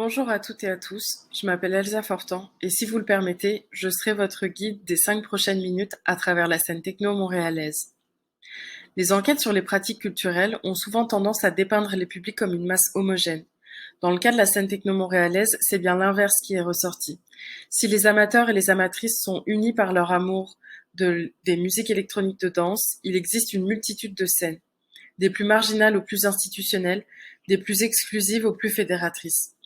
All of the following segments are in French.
Bonjour à toutes et à tous, je m'appelle Elsa Fortan et si vous le permettez, je serai votre guide des 5 prochaines minutes à travers la scène techno montréalaise. Les enquêtes sur les pratiques culturelles ont souvent tendance à dépeindre les publics comme une masse homogène. Dans le cas de la scène techno montréalaise, c'est bien l'inverse qui est ressorti. Si les amateurs et les amatrices sont unis par leur amour des musiques électroniques de danse, il existe une multitude de scènes, des plus marginales aux plus institutionnelles, des plus exclusives aux plus fédératrices.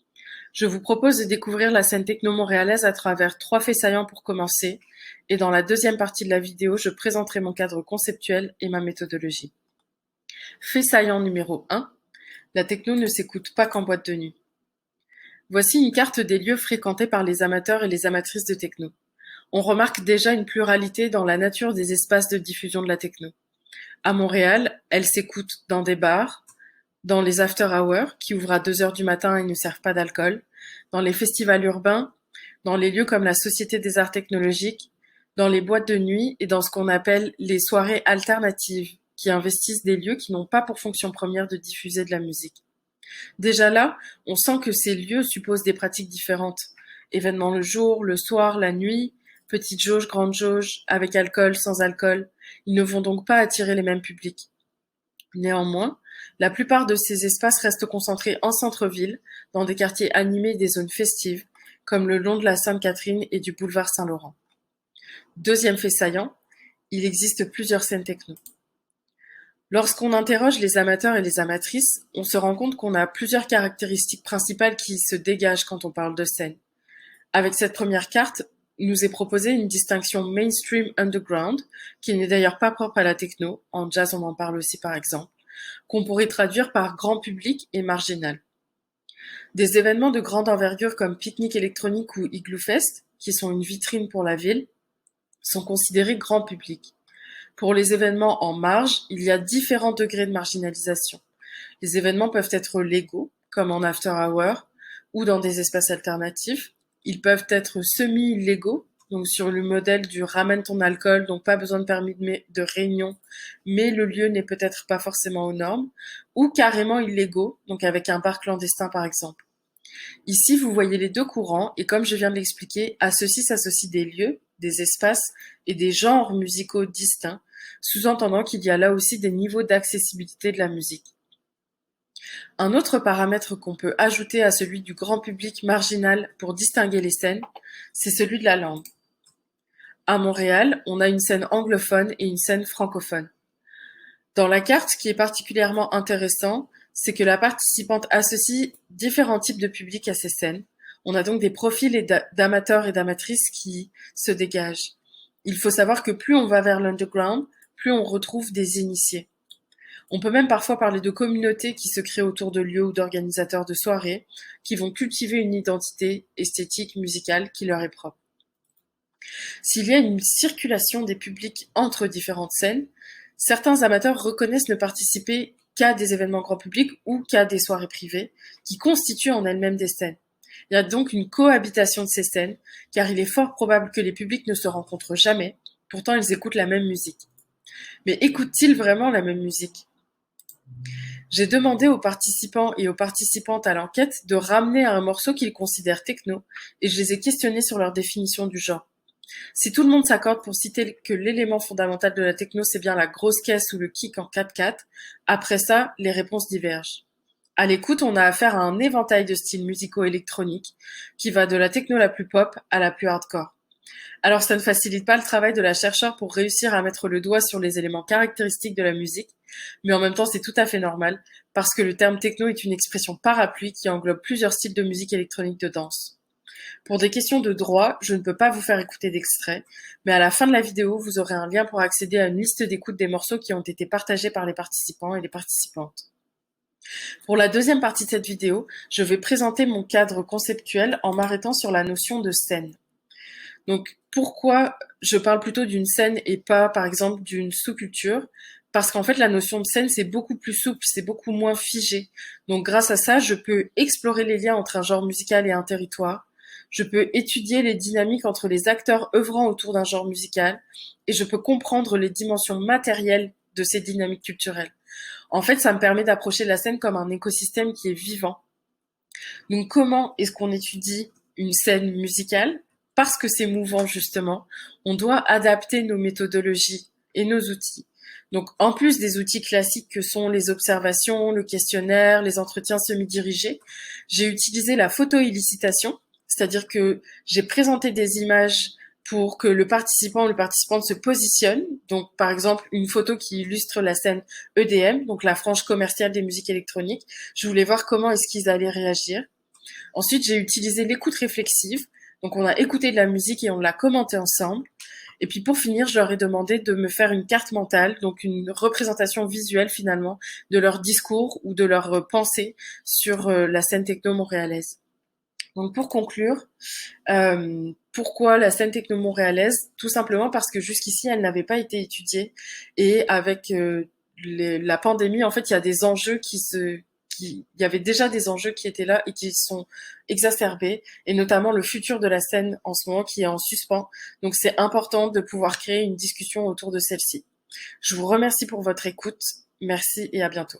Je vous propose de découvrir la scène techno montréalaise à travers 3 faits saillants pour commencer, et dans la deuxième partie de la vidéo, je présenterai mon cadre conceptuel et ma méthodologie. Fait saillant numéro 1, la techno ne s'écoute pas qu'en boîte de nuit. Voici une carte des lieux fréquentés par les amateurs et les amatrices de techno. On remarque déjà une pluralité dans la nature des espaces de diffusion de la techno. À Montréal, elle s'écoute dans des bars, dans les after-hours, qui ouvrent à 2 heures du matin et ne servent pas d'alcool, dans les festivals urbains, dans les lieux comme la Société des Arts Technologiques, dans les boîtes de nuit et dans ce qu'on appelle les soirées alternatives, qui investissent des lieux qui n'ont pas pour fonction première de diffuser de la musique. Déjà là, on sent que ces lieux supposent des pratiques différentes. Événements le jour, le soir, la nuit, petite jauge, grande jauge, avec alcool, sans alcool, ils ne vont donc pas attirer les mêmes publics. Néanmoins, la plupart de ces espaces restent concentrés en centre-ville, dans des quartiers animés et des zones festives, comme le long de la Sainte-Catherine et du boulevard Saint-Laurent. Deuxième fait saillant, il existe plusieurs scènes techno. Lorsqu'on interroge les amateurs et les amatrices, on se rend compte qu'on a plusieurs caractéristiques principales qui se dégagent quand on parle de scène. Avec cette première carte, nous est proposée une distinction mainstream underground, qui n'est d'ailleurs pas propre à la techno, en jazz on en parle aussi par exemple, qu'on pourrait traduire par grand public et marginal. Des événements de grande envergure comme Pique-Nique électronique ou Igloo Fest, qui sont une vitrine pour la ville, sont considérés grand public. Pour les événements en marge, il y a différents degrés de marginalisation. Les événements peuvent être légaux, comme en after hour, ou dans des espaces alternatifs. Ils peuvent être semi-illégaux, donc sur le modèle du ramène ton alcool, donc pas besoin de permis de réunion, mais le lieu n'est peut-être pas forcément aux normes, ou carrément illégaux, donc avec un bar clandestin par exemple. Ici, vous voyez les deux courants, et comme je viens de l'expliquer, à ceux-ci s'associent des lieux, des espaces et des genres musicaux distincts, sous-entendant qu'il y a là aussi des niveaux d'accessibilité de la musique. Un autre paramètre qu'on peut ajouter à celui du grand public marginal pour distinguer les scènes, c'est celui de la langue. À Montréal, on a une scène anglophone et une scène francophone. Dans la carte, ce qui est particulièrement intéressant, c'est que la participante associe différents types de publics à ces scènes. On a donc des profils d'amateurs et d'amatrices qui se dégagent. Il faut savoir que plus on va vers l'underground, plus on retrouve des initiés. On peut même parfois parler de communautés qui se créent autour de lieux ou d'organisateurs de soirées, qui vont cultiver une identité esthétique, musicale qui leur est propre. S'il y a une circulation des publics entre différentes scènes, certains amateurs reconnaissent ne participer qu'à des événements grand public ou qu'à des soirées privées, qui constituent en elles-mêmes des scènes. Il y a donc une cohabitation de ces scènes, car il est fort probable que les publics ne se rencontrent jamais, pourtant ils écoutent la même musique. Mais écoutent-ils vraiment la même musique ? J'ai demandé aux participants et aux participantes à l'enquête de ramener un morceau qu'ils considèrent techno, et je les ai questionnés sur leur définition du genre. Si tout le monde s'accorde pour citer que l'élément fondamental de la techno c'est bien la grosse caisse ou le kick en 4/4, après ça, les réponses divergent. À l'écoute, on a affaire à un éventail de styles musicaux électroniques qui va de la techno la plus pop à la plus hardcore. Alors ça ne facilite pas le travail de la chercheure pour réussir à mettre le doigt sur les éléments caractéristiques de la musique, mais en même temps c'est tout à fait normal, parce que le terme techno est une expression parapluie qui englobe plusieurs styles de musique électronique de danse. Pour des questions de droit, je ne peux pas vous faire écouter d'extrait, mais à la fin de la vidéo, vous aurez un lien pour accéder à une liste d'écoute des morceaux qui ont été partagés par les participants et les participantes. Pour la deuxième partie de cette vidéo, je vais présenter mon cadre conceptuel en m'arrêtant sur la notion de scène. Donc, pourquoi je parle plutôt d'une scène et pas, par exemple, d'une sous-culture? Parce qu'en fait, la notion de scène, c'est beaucoup plus souple, c'est beaucoup moins figé. Donc, grâce à ça, je peux explorer les liens entre un genre musical et un territoire. Je peux étudier les dynamiques entre les acteurs œuvrant autour d'un genre musical et je peux comprendre les dimensions matérielles de ces dynamiques culturelles. En fait, ça me permet d'approcher la scène comme un écosystème qui est vivant Donc comment est-ce qu'on étudie une scène musicale? Parce que c'est mouvant justement, on doit adapter nos méthodologies et nos outils. Donc en plus des outils classiques que sont les observations, le questionnaire, les entretiens semi-dirigés, j'ai utilisé la photo-éllicitation, c'est-à-dire que j'ai présenté des images pour que le participant ou le participante se positionne. Donc par exemple une photo qui illustre la scène EDM, donc la frange commerciale des musiques électroniques. Je voulais voir comment est-ce qu'ils allaient réagir. Ensuite, j'ai utilisé l'écoute réflexive. Donc, on a écouté de la musique et on l'a commenté ensemble. Et puis, pour finir, je leur ai demandé de me faire une carte mentale, donc une représentation visuelle finalement de leur discours ou de leur pensée sur la scène techno montréalaise. Donc, pour conclure, pourquoi la scène techno montréalaise? Tout simplement parce que jusqu'ici, elle n'avait pas été étudiée. Et avec la pandémie, en fait, il y a des enjeux il y avait déjà des enjeux qui étaient là et qui sont exacerbés, et notamment le futur de la scène en ce moment qui est en suspens. Donc c'est important de pouvoir créer une discussion autour de celle-ci. Je vous remercie pour votre écoute. Merci et à bientôt.